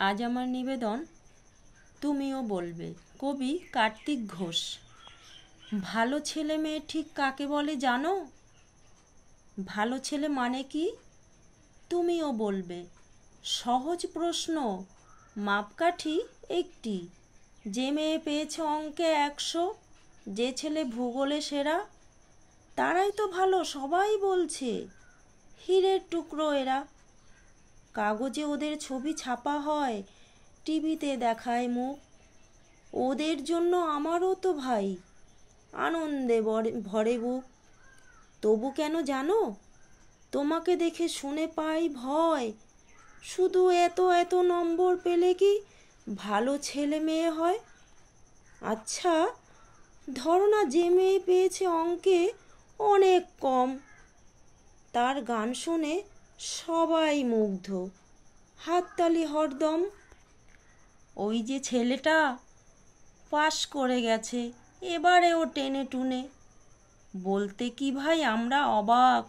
আজ আমার নিবেদন তুমিও বলবে। কবি কার্তিক ঘোষ। ভালো ছেলে মেয়ে ঠিক কাকে বলে জানো? ভালো ছেলে মানে কি তুমিও বলবে। সহজ প্রশ্ন, মাপকাঠি একটি। যে মেয়ে পেয়েছে অঙ্কে 100, যে ছেলে ভূগোলে সেরা, তারাই তো ভালো সবাই বলছে। হীরের টুকরো এরা। কাগজে ওদের ছবি ছাপা হয়, টিভিতে দেখায় মুখ। ওদের জন্য আমারও তো ভাই আনন্দে ভরে বুক। তবু কেন জানো, তোমাকে দেখে শুনে পাই ভয়। শুধু এত এত নম্বর পেলে কি ভালো ছেলে মেয়ে হয়? আচ্ছা ধরো না, যে মেয়ে পেয়েছে অঙ্কে অনেক কম, তার গান শুনে সবাই মুগ্ধ, হাততালি হরদম। ওই যে ছেলেটা পাশ করে গেছে, এবারেও টেনে টুনে। বলতে কি ভাই আমরা অবাক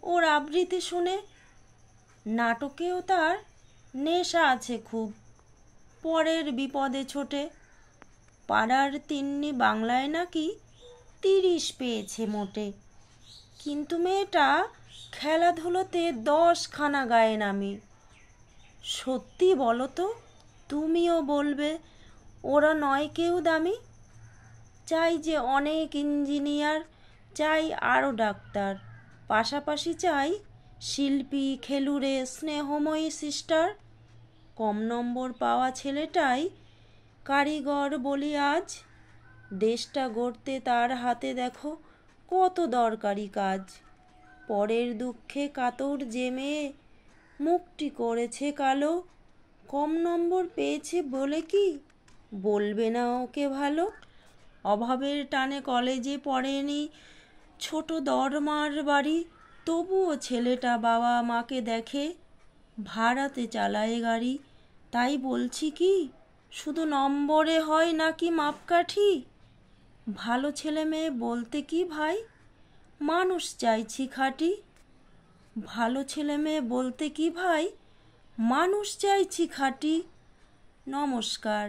ওর আবৃত্তি শুনে। নাটকেও তার নেশা আছে খুব, পরের বিপদে ছোটে। পাড়ার তিন্নি বাংলায় নাকি 30 পেয়েছে মোটে। কিন্তু মেয়েটা খেলাধুলোতে 10খানা গায়ে নামি। সত্যি বলো তো, তুমিও বলবে ওরা নয় কেউ দামি। চাই যে অনেক ইঞ্জিনিয়ার, চাই আরও ডাক্তার, পাশাপাশি চাই শিল্পী, খেলুড়ে, স্নেহময়ী সিস্টার। কম নম্বর পাওয়া ছেলেটাই কারিগর বলি আজ। দেশটা গড়তে তার হাতে দেখো কত দরকারি কাজ। পরের দুঃখে কাতর যে মেয়ে মুখটি করেছে কালো, কম নম্বর পেয়েছে বলে কি বলবে না ওকে ভালো? অভাবের টানে কলেজে পড়েনি, ছোট দরমার বাড়ি, তবুও ছেলেটা বাবা মাকে দেখে, ভাড়াতে চালায় গাড়ি। তাই বলছি কি, শুধু নম্বরে হয় নাকি মাপকাঠি? ভালো ছেলে মেয়ে বলতে কি ভাই, মানুষ চাইছি খাঁটি। ভালো ছেলে মেয়ে বলতে কি ভাই, মানুষ চাইছি খাঁটি। নমস্কার।